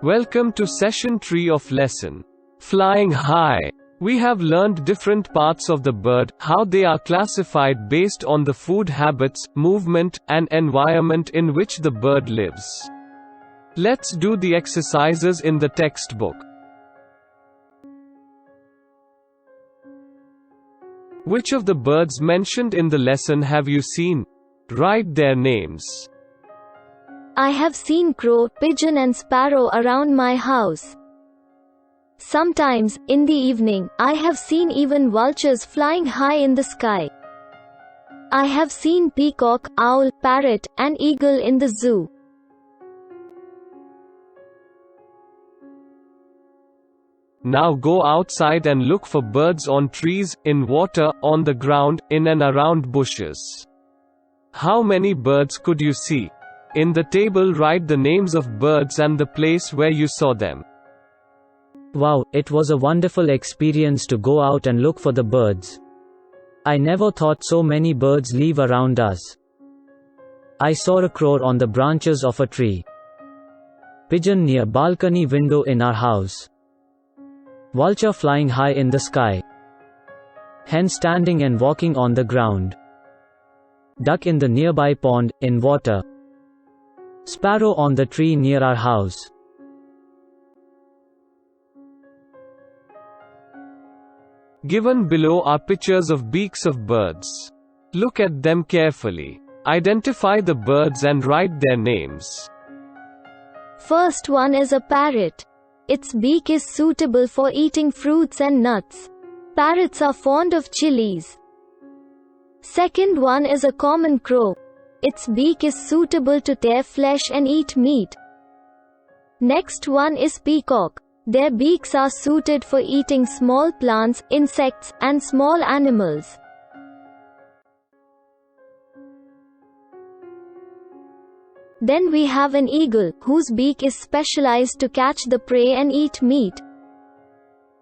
Welcome to session 3 of lesson Flying High. We have learned different parts of the bird, how they are classified based on the food habits, movement, and environment in which the bird lives. Let's do the exercises in the textbook. Which of the birds mentioned in the lesson have you seen? Write their names. I have seen crow, pigeon and sparrow around my house. Sometimes, in the evening, I have seen even vultures flying high in the sky. I have seen peacock, owl, parrot, and eagle in the zoo. Now go outside and look for birds on trees, in water, on the ground, in and around bushes. How many birds could you see? In the table write the names of birds and the place where you saw them. Wow, it was a wonderful experience to go out and look for the birds. I never thought so many birds live around us. I saw a crow on the branches of a tree. Pigeon near balcony window in our house. Vulture flying high in the sky. Hen standing and walking on the ground. Duck in the nearby pond, in water. Sparrow on the tree near our house. Given below are pictures of beaks of birds. Look at them carefully. Identify the birds and write their names. First one is a parrot. Its beak is suitable for eating fruits and nuts. Parrots are fond of chilies. Second one is a common crow. Its beak is suitable to tear flesh and eat meat. Next one is peacock. Their beaks are suited for eating small plants, insects, and small animals. Then we have an eagle, whose beak is specialized to catch the prey and eat meat.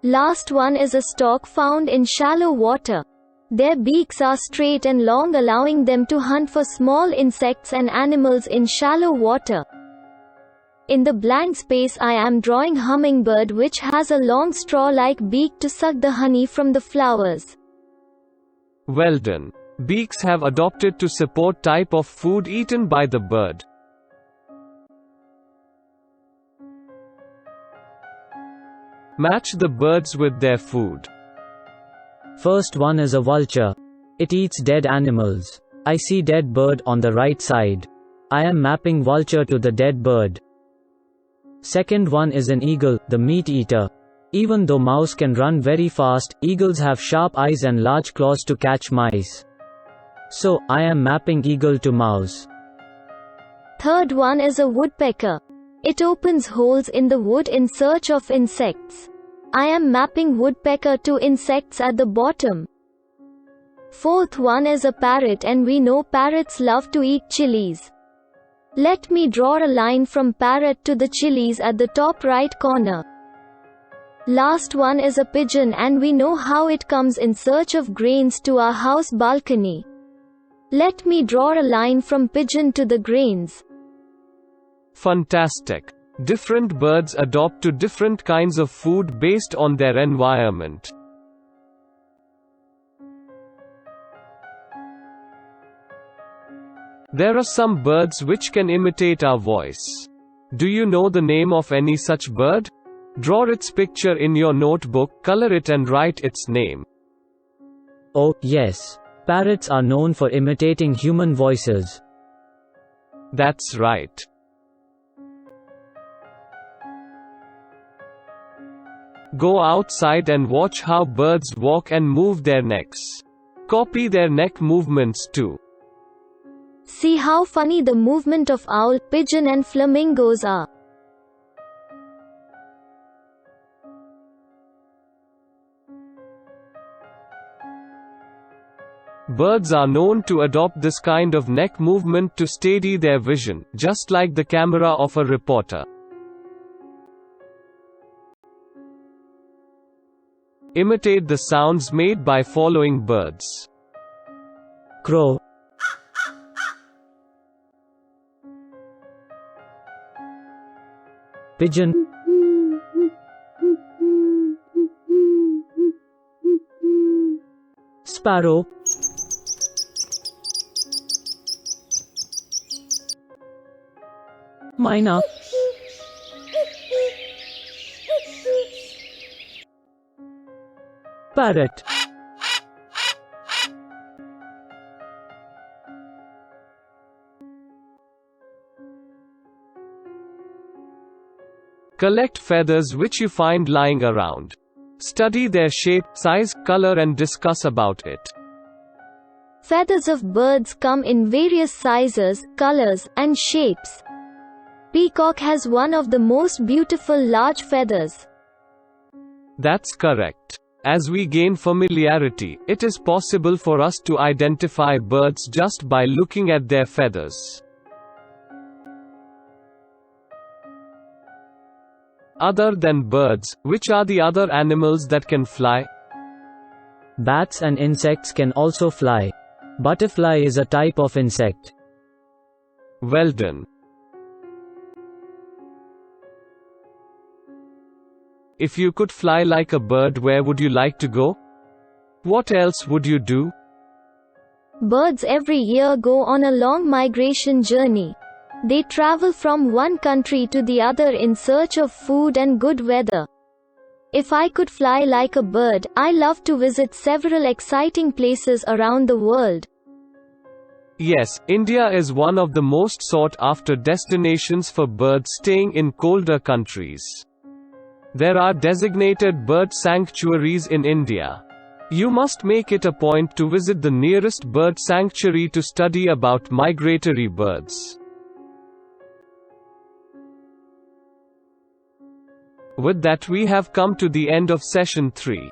Last one is a stork found in shallow water. Their beaks are straight and long, allowing them to hunt for small insects and animals in shallow water. In the blank space I am drawing hummingbird, which has a long straw-like beak to suck the honey from the flowers. Well done. Beaks have adopted to support type of food eaten by the bird. Match the birds with their food. First one is a vulture. It eats dead animals. I see dead bird on the right side. I am mapping vulture to the dead bird. Second one is an eagle, the meat eater. Even though mouse can run very fast, eagles have sharp eyes and large claws to catch mice. So, I am mapping eagle to mouse. Third one is a woodpecker. It opens holes in the wood in search of insects. I am mapping woodpecker to insects at the bottom. Fourth one is a parrot, and we know parrots love to eat chilies. Let me draw a line from parrot to the chilies at the top right corner. Last one is a pigeon, and we know how it comes in search of grains to our house balcony. Let me draw a line from pigeon to the grains. Fantastic. Different birds adopt to different kinds of food based on their environment. There are some birds which can imitate our voice. Do you know the name of any such bird? Draw its picture in your notebook, color it and write its name. Oh, yes. Parrots are known for imitating human voices. That's right. Go outside and watch how birds walk and move their necks. Copy their neck movements too. See how funny the movement of owl, pigeon and flamingos are. Birds are known to adopt this kind of neck movement to steady their vision, just like the camera of a reporter. Imitate the sounds made by following birds. Crow. Pigeon. Sparrow. Myna. Parrot. Collect feathers which you find lying around. Study their shape, size, color and discuss about it. Feathers of birds come in various sizes, colors, and shapes. Peacock has one of the most beautiful large feathers. That's correct. As we gain familiarity, it is possible for us to identify birds just by looking at their feathers. Other than birds, which are the other animals that can fly? Bats and insects can also fly. Butterfly is a type of insect. Well done. If you could fly like a bird, where would you like to go? What else would you do? Birds every year go on a long migration journey. They travel from one country to the other in search of food and good weather. If I could fly like a bird, I love to visit several exciting places around the world. Yes, India is one of the most sought after destinations for birds staying in colder countries. There are designated bird sanctuaries in India. You must make it a point to visit the nearest bird sanctuary to study about migratory birds. With that, we have come to the end of session 3.